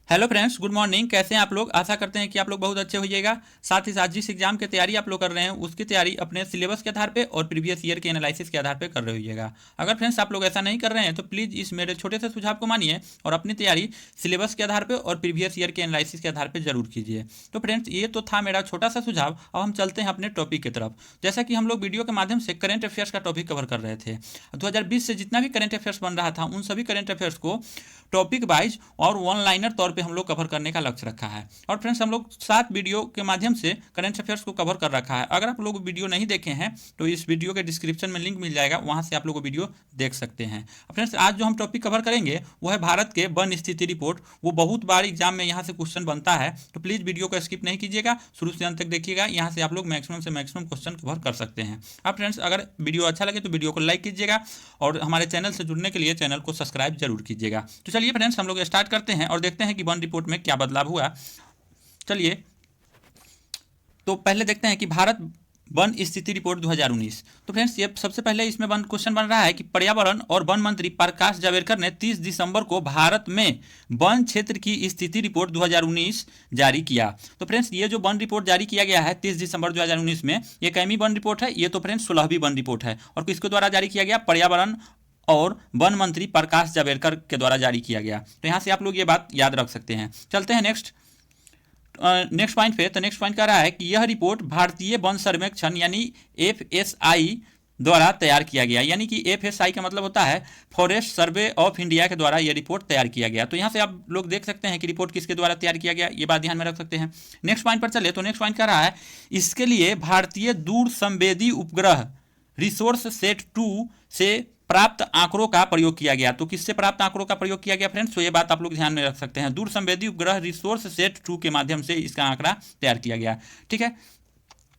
Hello friends, good morning. कैसे हैं आप लोग? आशा करते हैं कि आप लोग बहुत अच्छे होइएगा। साथ ही साथ जिस एग्जाम की तैयारी आप लोग कर रहे हैं उसकी तैयारी अपने सिलेबस के आधार पे और प्रीवियस ईयर के एनालिसिस के आधार पे कर रहे होइएगा। अगर फ्रेंड्स आप लोग ऐसा नहीं कर रहे हैं तो प्लीज़ इस मेरे छोटे से सुझाव को मानिए और अपनी तैयारी सिलेबस के आधार पर और प्रीवियस ईयर के एनालिसिस के आधार पर जरूर कीजिए। तो फ्रेंड्स ये तो था मेरा छोटा सा सुझाव। अब हम चलते हैं अपने टॉपिक की तरफ। जैसा कि हम लोग वीडियो के माध्यम से करंट अफेयर्स का टॉपिक कवर कर रहे थे। 2020 से जितना भी करंट अफेयर्स बन रहा था उन सभी करंट अफेयर्स को टॉपिक वाइज और वन लाइनर तौर पे हम लोग कवर करने का लक्ष्य रखा है। और फ्रेंड्स हम लोग 7 वीडियो के माध्यम से करंट अफेयर्स को कवर कर रखा है। अगर आप लोग वीडियो नहीं देखे हैं तो इस वीडियो के डिस्क्रिप्शन में लिंक मिल जाएगा, वहां से आप लोग वीडियो देख सकते हैं। फ्रेंड्स आज जो हम टॉपिक कवर करेंगे वो है भारत के वन स्थिति रिपोर्ट। वो बहुत बार एग्जाम में यहाँ से क्वेश्चन बनता है, तो प्लीज़ वीडियो को स्किप नहीं कीजिएगा, शुरू से अंत तक देखिएगा। यहाँ से आप लोग मैक्सिमम से मैक्सिमम क्वेश्चन कवर कर सकते हैं। अब फ्रेंड्स अगर वीडियो अच्छा लगे तो वीडियो को लाइक कीजिएगा और हमारे चैनल से जुड़ने के लिए चैनल को सब्सक्राइब जरूर कीजिएगा। तो चलिए फ्रेंड्स हम लोग स्टार्ट करते हैं और देखते हैं कि वन रिपोर्ट में क्या बदलाव हुआ। चलिए तो पहले देखते हैं कि भारत वन स्थिति रिपोर्ट 2019। तो फ्रेंड्स ये सबसे पहले इसमें वन क्वेश्चन बन रहा है कि पर्यावरण और वन मंत्री प्रकाश जावड़ेकर ने 30 दिसंबर को भारत में वन क्षेत्र की स्थिति रिपोर्ट 2019 जारी किया। तो फ्रेंड्स ये जो वन रिपोर्ट जारी किया गया है 30 दिसंबर 2019 में, ये कैमी वन रिपोर्ट है? ये तो फ्रेंड्स 16वीं वन रिपोर्ट है। और किसके द्वारा जारी किया गया? पर्यावरण और वन मंत्री प्रकाश जावड़ेकर के द्वारा जारी किया गया। तो यहाँ से आप लोग ये बात याद रख सकते हैं। चलते हैं नेक्स्ट पॉइंट पे। तो नेक्स्ट पॉइंट कह रहा है कि यह रिपोर्ट भारतीय वन सर्वेक्षण यानी FSI द्वारा तैयार किया गया। यानी कि FSI का मतलब होता है फॉरेस्ट सर्वे ऑफ इंडिया के द्वारा यह रिपोर्ट तैयार किया गया। तो यहाँ से आप लोग देख सकते हैं कि रिपोर्ट किसके द्वारा तैयार किया गया, ये बात ध्यान में रख सकते हैं। नेक्स्ट पॉइंट पर चले तो नेक्स्ट पॉइंट कह रहा है इसके लिए भारतीय दूर संवेदी उपग्रह रिसोर्स सेट 2 से प्राप्त आंकड़ों का प्रयोग किया गया। तो किससे प्राप्त आंकड़ों का प्रयोग किया गया फ्रेंड्स? तो ये बात आप लोग ध्यान में रख सकते हैं। दूर संवेदी उपग्रह रिसोर्स सेट 2 के माध्यम से इसका आंकड़ा तैयार किया गया। ठीक है,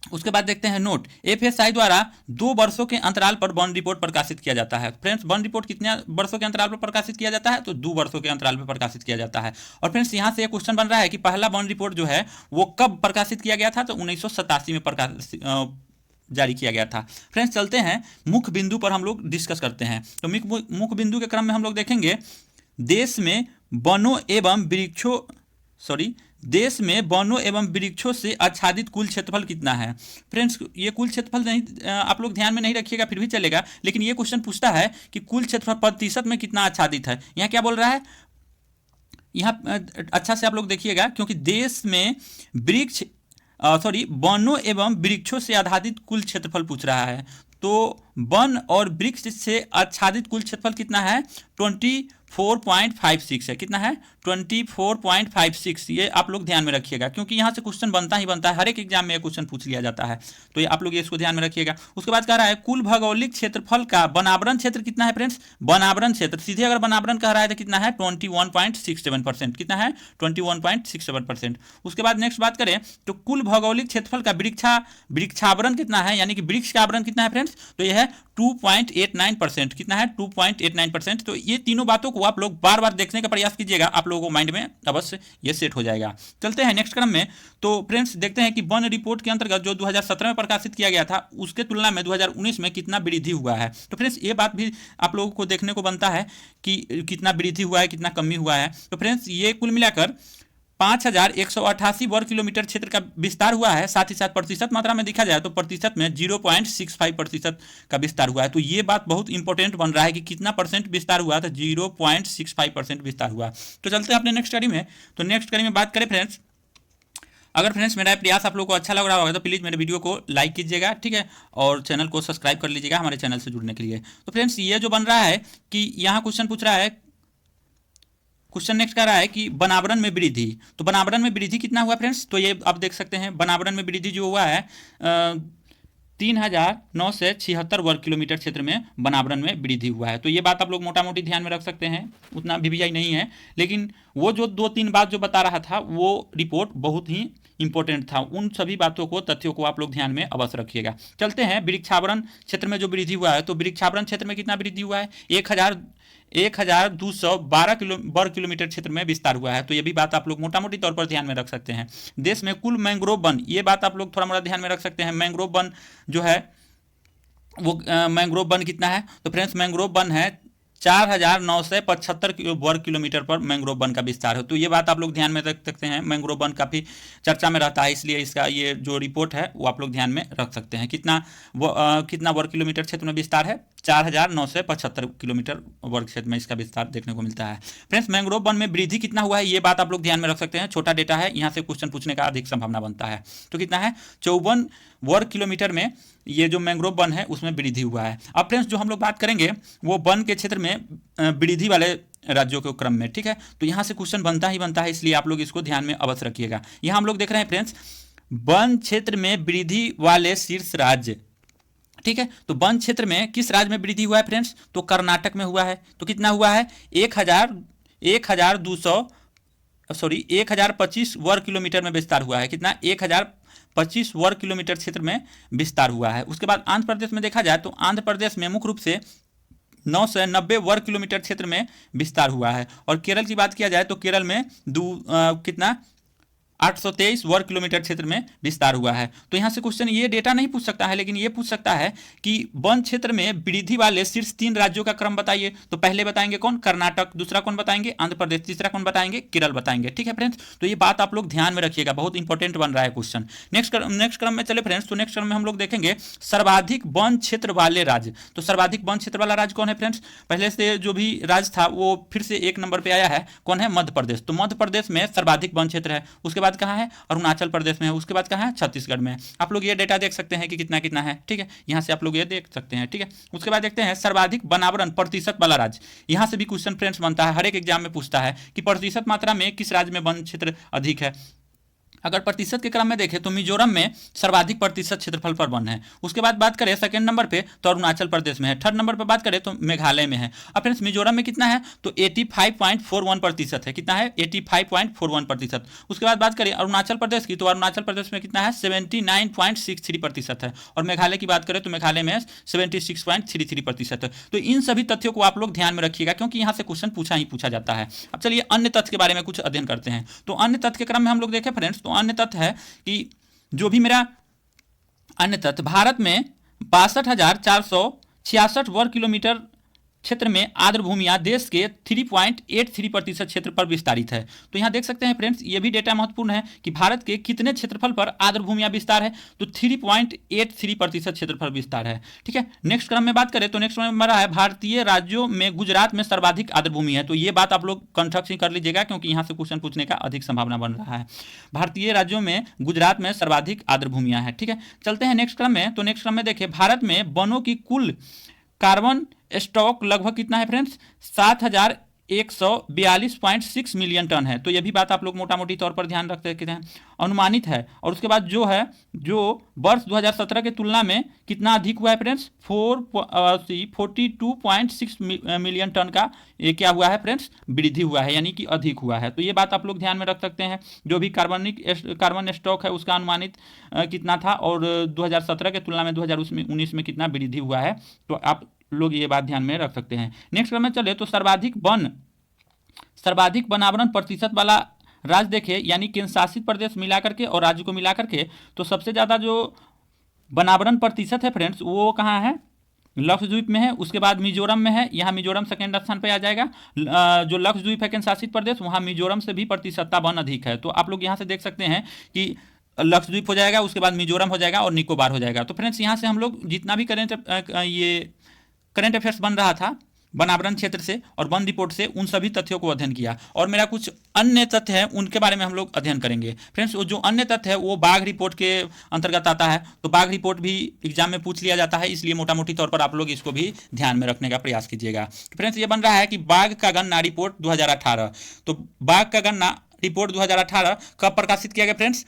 उसके बाद देखते हैं नोट। FSI द्वारा 2 वर्षों के अंतराल पर वन रिपोर्ट प्रकाशित किया जाता है। फ्रेंड्स वन रिपोर्ट कितने वर्षों के अंतराल पर प्रकाशित किया जाता है? तो 2 वर्षों के अंतराल पर प्रकाशित किया जाता है। और फ्रेंड्स यहाँ से एक क्वेश्चन बन रहा है कि पहला वन रिपोर्ट जो है वो कब प्रकाशित किया गया था? तो 1987 में प्रकाशित जारी किया गया था। फ्रेंड्स चलते हैं मुख्य बिंदु पर हम लोग डिस्कस करते हैं। तो मुख्य बिंदु के क्रम में हम लोग देखेंगे देश में वनों एवं वृक्षों से आच्छादित कुल क्षेत्रफल कितना है। फ्रेंड्स ये कुल क्षेत्रफल नहीं, आप लोग ध्यान में नहीं रखिएगा फिर भी चलेगा, लेकिन ये क्वेश्चन पूछता है कि कुल क्षेत्रफल प्रतिशत में कितना आच्छादित है। यहाँ क्या बोल रहा है, यहाँ अच्छा से आप लोग देखिएगा, क्योंकि देश में वनों एवं वृक्षों से आच्छादित कुल क्षेत्रफल पूछ रहा है। तो वन और वृक्ष से आच्छादित कुल क्षेत्रफल कितना है? 24.56 है। कितना है? 24.56। ये आप लोग ध्यान में रखिएगा, क्योंकि यहाँ से क्वेश्चन बनता ही बनता है, हर एक एग्जाम में ये क्वेश्चन पूछ लिया जाता है। तो ये आप लोग इसको ध्यान में रखिएगा। उसके बाद कह रहा है कुल भौगोलिक क्षेत्रफल का वनावरण क्षेत्र कितना है फ्रेंड्स? वनावरण क्षेत्र सीधे अगर वनावरण कह रहा है तो कितना है? 21.67%। कितना है? 21.67%। उसके बाद नेक्स्ट बात करें तो कुल भौगोलिक क्षेत्रफल का वृक्षावरण कितना है, यानी कि वृक्ष का आवरण कितना है फ्रेंड्स? तो यह है 2.89%। कितना है? 2.89%। तो ये तीनों बातों को आप लोग बार बार देखने का प्रयास कीजिएगा, आप लोगों को माइंड में अवश्य ये सेट हो जाएगा। चलते हैं नेक्स्ट क्रम में। तो फ्रेंड्स देखते हैं कि वन रिपोर्ट के अंतर्गत जो 2017 में प्रकाशित किया गया था उसके तुलना में 2019 में कितना वृद्धि हुआ है। तो फ्रेंड्स ये बात भी आप लोगों को देखने को बनता है कि कितना वृद्धि हुआ है, कितना कमी हुआ है। तो फ्रेंड्स ये कुल मिलाकर 5188 वर्ग किलोमीटर क्षेत्र का विस्तार हुआ है। साथ ही साथ प्रतिशत मात्रा में देखा जाए तो प्रतिशत में 0.65% का विस्तार हुआ है। तो ये बात बहुत इंपॉर्टेंट बन रहा है कि कितना परसेंट विस्तार हुआ, तो 0.65% विस्तार हुआ। तो चलते हैं अपने नेक्स्ट कड़ी में। तो नेक्स्ट कड़ी में बात करें फ्रेंड्स, अगर फ्रेंड्स मेरा प्रयास आप लोगों को अच्छा लग रहा होगा तो प्लीज़ मेरे वीडियो को लाइक कीजिएगा, ठीक है, और चैनल को सब्सक्राइब कर लीजिएगा हमारे चैनल से जुड़ने के लिए। तो फ्रेंड्स ये जो बन रहा है कि यहाँ क्वेश्चन पूछ रहा है, क्वेश्चन नेक्स्ट कर रहा है कि वनावरण में वृद्धि। तो वनावरण में वृद्धि कितना हुआ फ्रेंड्स? तो ये आप देख सकते हैं वनावरण में वृद्धि जो हुआ है 3976 वर्ग किलोमीटर क्षेत्र में वनावरण में वृद्धि हुआ है। तो ये बात आप लोग मोटा मोटी ध्यान में रख सकते हैं, उतना VVI नहीं है, लेकिन वो जो 2-3 बात जो बता रहा था वो रिपोर्ट बहुत ही इंपॉर्टेंट था। उन सभी बातों को, तथ्यों को आप लोग ध्यान में अवश्य रखिएगा। चलते हैं वृक्षावरण क्षेत्र में जो वृद्धि हुआ है। तो वृक्षावरण क्षेत्र में कितना वृद्धि हुआ है? 1212 वर्ग किलोमीटर क्षेत्र में विस्तार हुआ है। तो ये भी बात आप लोग मोटा मोटी तौर पर ध्यान में रख सकते हैं। देश में कुल मैंग्रोव वन, ये बात आप लोग थोड़ा मोड़ा ध्यान में रख सकते हैं। मैंग्रोव वन जो है वो मैंग्रोव वन कितना है? तो फ्रेंड्स मैंग्रोव वन है 4,975 वर्ग किलोमीटर पर मैंग्रोव वन का विस्तार है। तो ये बात आप लोग ध्यान में रख सकते हैं, मैंग्रोव वन काफ़ी चर्चा में रहता है, इसलिए इसका ये जो रिपोर्ट है वो आप लोग ध्यान में रख सकते हैं। कितना वर्ग किलोमीटर क्षेत्र में विस्तार है? 4,975 किलोमीटर वर्ग क्षेत्र में इसका विस्तार देखने को मिलता है। फ्रेंड्स, मैंग्रोव वन में वृद्धि कितना हुआ है ये बात आप लोग ध्यान में रख सकते हैं। छोटा डेटा है, यहाँ से क्वेश्चन पूछने का अधिक संभावना बनता है। तो कितना है? 54 वर्ग किलोमीटर में ये जो मैंग्रोव वन है उसमें वृद्धि हुआ है। अब फ्रेंड्स, जो हम लोग बात करेंगे वो वन के क्षेत्र में वृद्धि वाले राज्यों के क्रम में, ठीक है। तो यहाँ से क्वेश्चन बनता ही बनता है, इसलिए आप लोग इसको ध्यान में अवश्य रखिएगा। यहाँ हम लोग देख रहे हैं फ्रेंड्स, वन क्षेत्र में वृद्धि वाले शीर्ष राज्य, ठीक है। तो वन क्षेत्र में किस राज्य में वृद्धि हुआ है फ्रेंड्स? तो कर्नाटक में हुआ है। तो कितना हुआ है? 1025 वर्ग किलोमीटर में विस्तार हुआ है। कितना? 1025 वर्ग किलोमीटर क्षेत्र में विस्तार हुआ है। उसके बाद आंध्र प्रदेश में देखा जाए तो आंध्र प्रदेश में मुख्य रूप से 990 वर्ग किलोमीटर क्षेत्र में विस्तार हुआ है। और केरल की बात किया जाए तो केरल में कितना? 823 वर्ग किलोमीटर क्षेत्र में विस्तार हुआ है। तो यहाँ से क्वेश्चन ये डेटा नहीं पूछ सकता है, लेकिन ये पूछ सकता है कि वन क्षेत्र में वृद्धि वाले शीर्ष 3 राज्यों का क्रम बताइए। तो पहले बताएंगे कौन? कर्नाटक। दूसरा कौन बताएंगे? आंध्र प्रदेश। तीसरा कौन बताएंगे? केरल बताएंगे। ठीक है फ्रेंड्स, तो ये बात आप लोग ध्यान में रखिएगा, बहुत इंपॉर्टेंट बन रहा है क्वेश्चन। नेक्स्ट क्रम में चले फ्रेंड्स, तो नेक्स्ट क्रम में हम लोग देखेंगे सर्वाधिक वन क्षेत्र वाले राज्य। तो सर्वाधिक वन क्षेत्र वाला राज्य कौन है फ्रेंड्स? पहले से जो भी राज्य था वो फिर से 1 नंबर पे आया है। कौन है? मध्य प्रदेश। तो मध्य प्रदेश में सर्वाधिक वन क्षेत्र है। उसके बाद कहाँ है? अरुणाचल प्रदेश में है। उसके बाद कहाँ है? छत्तीसगढ़ में। आप लोग ये डेटा देख सकते हैं कि कितना कितना है, ठीक है। यहाँ से आप लोग ये देख सकते हैं, ठीक है। उसके बाद देखते हैं सर्वाधिक वनावरण प्रतिशत वाला राज्य। यहाँ से भी क्वेश्चन फ्रेंड्स बनता है, हर एक एग्जाम में पूछता है कि प्रतिशत मात्रा में किस राज्य में वन क्षेत्र अधिक है। अगर प्रतिशत के क्रम में देखें तो मिजोरम में सर्वाधिक प्रतिशत क्षेत्रफल पर वन है। उसके बाद बात करें सेकंड नंबर पे तो अरुणाचल प्रदेश में है। थर्ड नंबर पर बात करें तो मेघालय में है। अब फ्रेंड्स, मिजोरम में कितना है? तो 85.41% है। कितना है? 85.41%। उसके बाद बात करें अरुणाचल प्रदेश की, तो अरुणाचल प्रदेश में कितना है? 79.63% है। और मेघालय की बात करें तो मेघालय में 76.33% है। तो इन सभी तथ्यों को आप लोग ध्यान में रखिएगा, क्योंकि यहाँ से क्वेश्चन पूछा जाता है। अब चलिए अन्य तथ्य के बारे में कुछ अध्ययन करते हैं। तो अन्य तथ्य के क्रम में हम लोग देखें फ्रेंड्स, अन्य तथ्य है कि जो भी मेरा अन्य तथ्य, भारत में 62,466 वर्ग किलोमीटर क्षेत्र में आर्द्र भूमियां देश के 3.83% क्षेत्र पर विस्तारित है। तो यहां देख सकते हैं फ्रेंड्स, ये भी डेटा महत्वपूर्ण है कि भारत के कितने क्षेत्रफल पर आर्द्र भूमियां विस्तार है। तो 3.83% क्षेत्र पर विस्तार है, ठीक है। नेक्स्ट क्रम में बात करें तो नेक्स्ट क्रम में है भारतीय राज्यों में गुजरात में सर्वाधिक आर्द्र भूमि है। तो ये बात आप लोग कंठस्थ कर लीजिएगा, क्योंकि यहाँ से क्वेश्चन पूछने का अधिक संभावना बन रहा है। भारतीय राज्यों में गुजरात में सर्वाधिक आर्द्र भूमियां हैं, ठीक है। चलते हैं नेक्स्ट क्रम में। तो नेक्स्ट क्रम में देखिए, भारत में वनों की कुल कार्बन स्टॉक लगभग कितना है फ्रेंड्स? 7,142.6 मिलियन टन है। तो ये भी बात आप लोग मोटा मोटी तौर पर ध्यान रख सकते हैं, अनुमानित है। और उसके बाद जो है, जो वर्ष 2017 के तुलना में कितना अधिक हुआ है फ्रेंड्स? 42.6 मिलियन टन का ये क्या हुआ है फ्रेंड्स? वृद्धि हुआ है, यानी कि अधिक हुआ है। तो ये बात आप लोग ध्यान में रख सकते हैं। जो भी कार्बन स्टॉक है उसका अनुमानित कितना था, और 2017 के तुलना में 2019 में कितना वृद्धि हुआ है, तो आप लोग ये बात ध्यान में रख सकते हैं। नेक्स्ट क्रम में चले तो सर्वाधिक वनावरण प्रतिशत वाला राज्य देखे, यानी केंद्र शासित प्रदेश मिलाकर के और राज्य को मिलाकर के, तो सबसे ज़्यादा जो वनावरण प्रतिशत है फ्रेंड्स वो कहाँ है? लक्षद्वीप में है। उसके बाद मिजोरम में है। यहाँ मिजोरम सेकेंड स्थान पर आ जाएगा। जो लक्षद्वीप है केंद्र शासित प्रदेश, वहाँ मिजोरम से भी प्रतिशतता वन अधिक है। तो आप लोग यहाँ से देख सकते हैं कि लक्षद्वीप हो जाएगा, उसके बाद मिजोरम हो जाएगा और निकोबार हो जाएगा। तो फ्रेंड्स, यहाँ से हम लोग जितना भी करंट अफेयर्स बन रहा था वनावरण क्षेत्र से और वन रिपोर्ट से, उन सभी तथ्यों को अध्ययन किया। और मेरा कुछ अन्य तथ्य हैं उनके बारे में हम लोग अध्ययन करेंगे फ्रेंड्स। जो अन्य तथ्य है वो बाघ रिपोर्ट के अंतर्गत आता है। तो बाघ रिपोर्ट भी एग्जाम में पूछ लिया जाता है, इसलिए मोटा मोटी तौर पर आप लोग इसको भी ध्यान में रखने का प्रयास कीजिएगा। फ्रेंड्स, ये बन रहा है कि बाघ का गणना रिपोर्ट 2018। तो बाघ का गणना रिपोर्ट 2018 कब प्रकाशित किया गया फ्रेंड्स?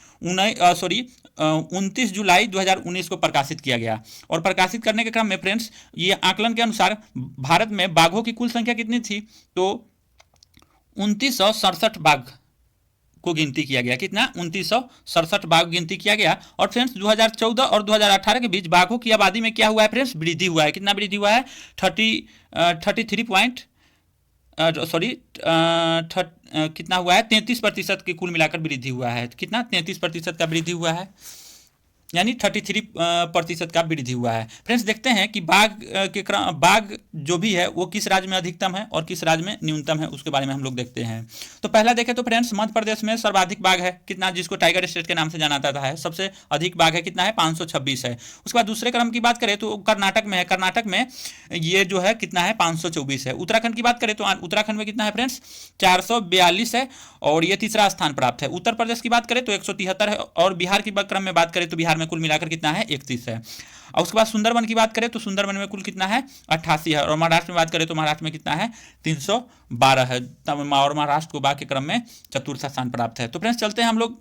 29 जुलाई 2019 को प्रकाशित किया गया। और प्रकाशित करने के क्रम में फ्रेंड्स, ये आकलन के अनुसार भारत में बाघों की कुल संख्या कितनी थी? तो 2967 बाघ को गिनती किया गया। कितना? 2967 बाघ गिनती किया गया। और फ्रेंड्स, 2014 और 2018 के बीच बाघों की आबादी में क्या हुआ है फ्रेंड्स? वृद्धि हुआ है। कितना वृद्धि हुआ है? 33% हुआ है? 33% की कुल मिलाकर वृद्धि हुआ है। कितना? 33% का वृद्धि हुआ है। यानी 33% का वृद्धि हुआ है। फ्रेंड्स देखते हैं कि बाघ जो भी है वो किस राज्य में अधिकतम है और किस राज्य में न्यूनतम है, उसके बारे में हम लोग देखते हैं। तो पहला देखें तो फ्रेंड्स मध्य प्रदेश में सर्वाधिक बाघ है, कितना, जिसको टाइगर स्टेट के नाम से जाना जाता है, सबसे अधिक बाघ है, कितना है, 526 है। उसके बाद दूसरे क्रम की बात करें तो कर्नाटक में है, कर्नाटक में ये जो है कितना है, 524 है। उत्तराखंड की बात करें तो उत्तराखंड में कितना है फ्रेंड्स, 442 है और ये तीसरा स्थान प्राप्त है। उत्तर प्रदेश की बात करें तो 173 है और बिहार की क्रम में बात करें तो बिहार में कुल मिलाकर कितना है, 31 है। और उसके बाद सुंदरबन की बात करें तो सुंदरबन में कुल कितना है, 88 है। और महाराष्ट्र में बात करें तो महाराष्ट्र में कितना है, 312 है। और महाराष्ट्र को बाघ के क्रम में चतुर्थ स्थान प्राप्त है। तो फ्रेंड्स चलते हैं हम लोग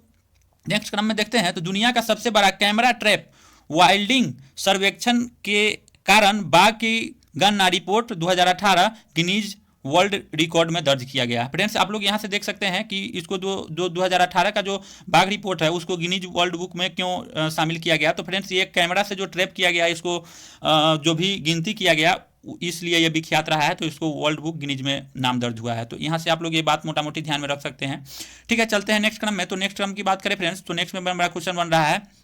नेक्स्ट क्रम में देखते हैं। तो दुनिया का सबसे बड़ा कैमरा ट्रैप वाइल्डिंग सर्वेक्षण के कारण बाघ की गणना रिपोर्ट 2018 गिनीज वर्ल्ड रिकॉर्ड में दर्ज किया गया। फ्रेंड्स आप लोग यहाँ से देख सकते हैं कि इसको 2018 का जो बाघ रिपोर्ट है उसको गिनीज वर्ल्ड बुक में क्यों शामिल किया गया। तो फ्रेंड्स ये कैमरा से जो ट्रैप किया गया, इसको जो भी गिनती किया गया, इसलिए ये विख्यात रहा है, तो इसको वर्ल्ड बुक गिनीज में नाम दर्ज हुआ है। तो यहाँ से आप लोग ये बात मोटा मोटी ध्यान में रख सकते हैं। ठीक है, चलते हैं नेक्स्ट क्रम में। तो नेक्स्ट क्रम की बात करें फ्रेंड्स तो नेक्स्ट में बड़ा क्वेश्चन बन रहा है,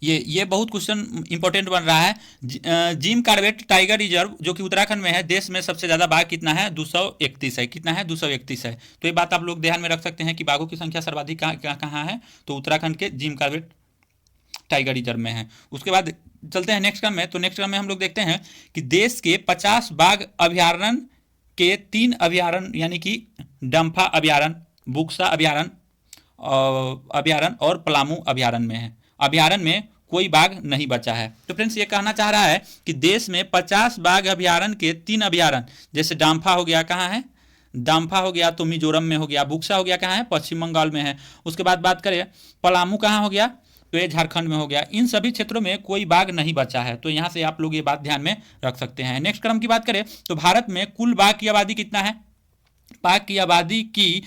ये बहुत क्वेश्चन इंपॉर्टेंट बन रहा है। जिम कॉर्बेट टाइगर रिजर्व जो कि उत्तराखंड में है, देश में सबसे ज़्यादा बाघ कितना है, 231 है। कितना है, 231 है। तो ये बात आप लोग ध्यान में रख सकते हैं कि बाघों की संख्या सर्वाधिक कहाँ है, तो उत्तराखंड के जिम कॉर्बेट टाइगर रिजर्व में है। उसके बाद चलते हैं नेक्स्ट क्रम में। तो नेक्स्ट क्रम में हम लोग देखते हैं कि देश के 50 बाघ अभ्यारण्य के 3 अभ्यारण्य यानी कि डम्फा अभ्यारण्य, बुक्सा अभ्यारण्य और पलामू अभ्यारण्य में है। अभ्यारण्य में कोई बाघ नहीं बचा है। तो फ्रेंड्स ये कहना चाह रहा है कि देश में 50 बाघ अभ्यारण्य के 3 अभ्यारण्य, जैसे डाम्फा हो गया, कहाँ है, डाम्फा हो गया तो मिजोरम में हो गया, बुक्सा हो गया कहाँ है, पश्चिम बंगाल में है। उसके बाद बात करें पलामू कहाँ हो गया, तो ये झारखंड में हो गया। इन सभी क्षेत्रों में कोई बाघ नहीं बचा है। तो यहाँ से आप लोग ये बात ध्यान में रख सकते हैं। नेक्स्ट क्रम की बात करें तो भारत में कुल बाघ की आबादी कितना है, बाघ की आबादी की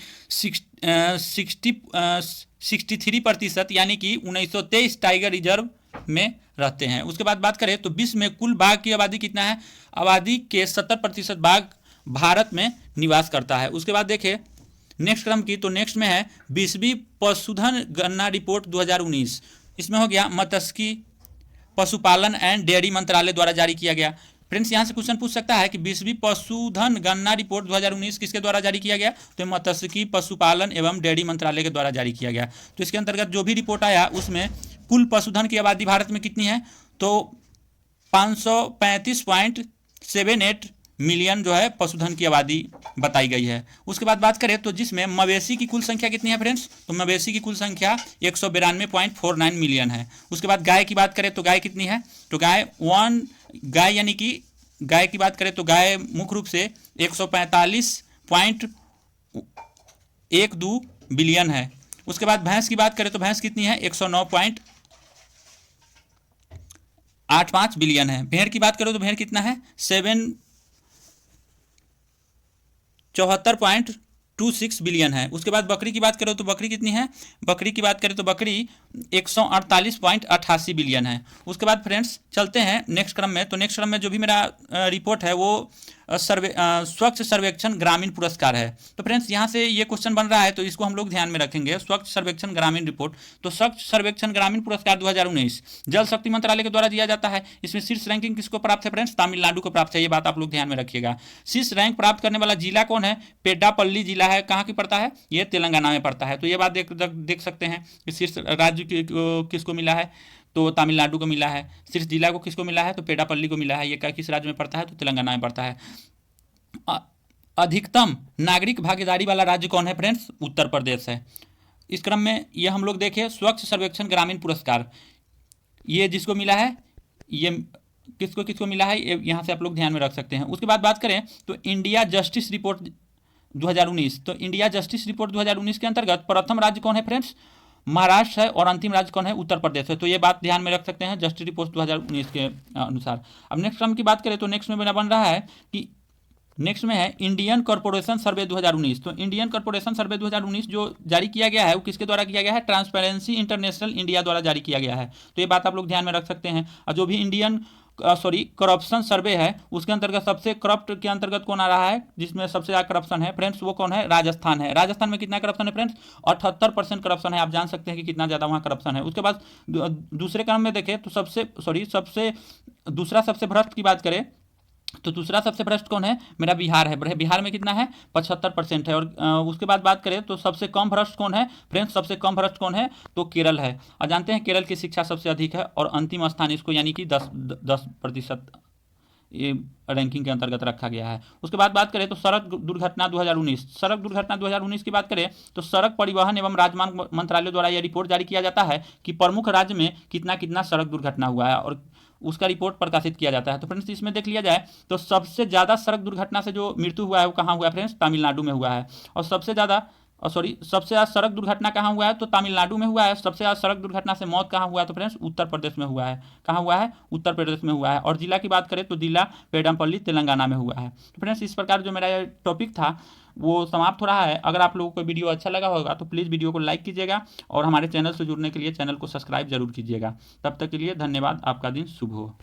63% यानी कि 1923 टाइगर रिजर्व में रहते हैं। उसके बाद बात करें तो विश्व में कुल बाघ की आबादी कितना है, आबादी के 70% बाघ भारत में निवास करता है। उसके बाद देखें नेक्स्ट क्रम की, तो नेक्स्ट में है 20वीं पशुधन गणना रिपोर्ट 2019। इसमें हो गया मत्स्य पशुपालन एंड डेयरी मंत्रालय द्वारा जारी किया गया। फ्रेंड्स यहाँ से क्वेश्चन पूछ सकता है कि 20वीं पशुधन गणना रिपोर्ट 2019 किसके द्वारा जारी किया गया, तो मत्स्य पशुपालन एवं डेयरी मंत्रालय के द्वारा जारी किया गया। तो इसके अंतर्गत जो भी रिपोर्ट आया उसमें कुल पशुधन की आबादी भारत में कितनी है, तो 535.78 मिलियन जो है पशुधन की आबादी बताई गई है। उसके बाद बात करें तो जिसमें मवेशी की कुल संख्या कितनी है फ्रेंड्स, तो मवेशी की कुल संख्या 192.49 मिलियन है। उसके बाद गाय की बात करें तो गाय कितनी है, तो गाय यानी कि गाय की बात करें तो गाय मुख्य रूप से 145.12 बिलियन है। उसके बाद भैंस की बात करें तो भैंस कितनी है, 109.85 बिलियन है। भेड़ की बात करो तो भेड़ कितना है, 74.26 बिलियन है। उसके बाद बकरी की बात करो तो बकरी कितनी है, बकरी की बात करें तो बकरी 148.88 बिलियन है। उसके बाद फ्रेंड्स चलते हैं नेक्स्ट क्रम में। तो नेक्स्ट क्रम में जो भी मेरा रिपोर्ट है वो स्वच्छ सर्वेक्षण ग्रामीण पुरस्कार है। तो फ्रेंड्स यहाँ से ये क्वेश्चन बन रहा है, तो इसको हम लोग ध्यान में रखेंगे। स्वच्छ सर्वेक्षण ग्रामीण रिपोर्ट, तो स्वच्छ सर्वेक्षण ग्रामीण पुरस्कार 2019 जल शक्ति मंत्रालय के द्वारा दिया जाता है। इसमें शीर्ष रैंकिंग किसको प्राप्त है फ्रेंड्स, तमिलनाडु को प्राप्त है। ये बात आप लोग ध्यान में रखिएगा। शीर्ष रैंक प्राप्त करने वाला जिला कौन है, पेड्डापल्ली जिला है, कहाँ की पड़ता है, ये तेलंगाना में पड़ता है। तो ये बात देख सकते हैं कि शीर्ष राज्य किसको मिला है, तो तमिलनाडु को मिला है। शीर्ष जिला को किसको मिला है, तो पेड्डापल्ली को मिला है। ये किस राज्य में पड़ता है, तो तेलंगाना में पड़ता है। अधिकतम नागरिक भागीदारी वाला राज्य कौन है फ्रेंड्स, उत्तर प्रदेश है। इस क्रम में ये हम लोग देखें स्वच्छ सर्वेक्षण ग्रामीण पुरस्कार, ये जिसको मिला है, ये किसको मिला है, ये यहाँ से आप लोग ध्यान में रख सकते हैं। उसके बाद बात करें तो इंडिया जस्टिस रिपोर्ट 2019, तो इंडिया जस्टिस रिपोर्ट 2019 के अंतर्गत प्रथम राज्य कौन है फ्रेंड्स, महाराष्ट्र है, और अंतिम राज्य कौन है, उत्तर प्रदेश है। तो ये बात ध्यान में रख सकते हैं जस्टिस रिपोर्ट 2019 के अनुसार। अब नेक्स्ट क्रम की बात करें तो नेक्स्ट में मेरा बन रहा है कि नेक्स्ट में है इंडियन कॉर्पोरेशन सर्वे 2019। तो इंडियन कॉर्पोरेशन सर्वे 2019 जो जारी किया गया है वो किसके द्वारा किया गया है, ट्रांसपेरेंसी इंटरनेशनल इंडिया द्वारा जारी किया गया है। तो ये बात आप लोग ध्यान में रख सकते हैं। और जो भी इंडियन करप्शन सर्वे है, उसके अंतर्गत सबसे करप्ट के अंतर्गत कौन आ रहा है, जिसमें सबसे ज़्यादा करप्शन है फ्रेंड्स, वो कौन है, राजस्थान है। राजस्थान में कितना करप्शन है फ्रेंड्स, 78% करप्शन है। आप जान सकते हैं कि कितना ज़्यादा वहाँ करप्शन है। उसके बाद दूसरे क्रम में देखें तो सबसे दूसरा सबसे भ्रष्ट की बात करें तो दूसरा सबसे भ्रष्ट कौन है, मेरा बिहार है। बिहार में कितना है, 75% है। और उसके बाद बात करें तो सबसे कम भ्रष्ट कौन है फ्रेंड्स, सबसे कम भ्रष्ट कौन है, तो केरल है। और जानते हैं केरल की शिक्षा सबसे अधिक है और अंतिम स्थान इसको यानी कि 10% ये रैंकिंग के अंतर्गत रखा गया है। उसके बाद बात करें तो सड़क दुर्घटना 2019, सड़क दुर्घटना 2019 की बात करें तो सड़क परिवहन एवं राजमार्ग मंत्रालय द्वारा यह रिपोर्ट जारी किया जाता है कि प्रमुख राज्य में कितना कितना सड़क दुर्घटना हुआ है और उसका रिपोर्ट प्रकाशित किया जाता है। तो फ्रेंड्स इसमें देख लिया जाए तो सबसे ज़्यादा सड़क दुर्घटना से जो मृत्यु हुआ है वो कहाँ हुआ है फ्रेंड्स, तमिलनाडु में हुआ है। और सबसे ज़्यादा सड़क दुर्घटना कहाँ हुआ है, तो तमिलनाडु में हुआ है। सबसे ज़्यादा सड़क दुर्घटना से मौत कहाँ हुआ है, तो फ्रेंड्स उत्तर प्रदेश में हुआ है। कहाँ हुआ है, उत्तर प्रदेश में हुआ है। और जिला की बात करें तो जिला पेडमपल्ली तेलंगाना में हुआ है। तो फ्रेंड्स इस प्रकार जो मेरा ये टॉपिक था वो समाप्त हो रहा है। अगर आप लोगों को वीडियो अच्छा लगा होगा तो प्लीज़ वीडियो को लाइक कीजिएगा और हमारे चैनल से जुड़ने के लिए चैनल को सब्सक्राइब जरूर कीजिएगा। तब तक के लिए धन्यवाद, आपका दिन शुभ हो।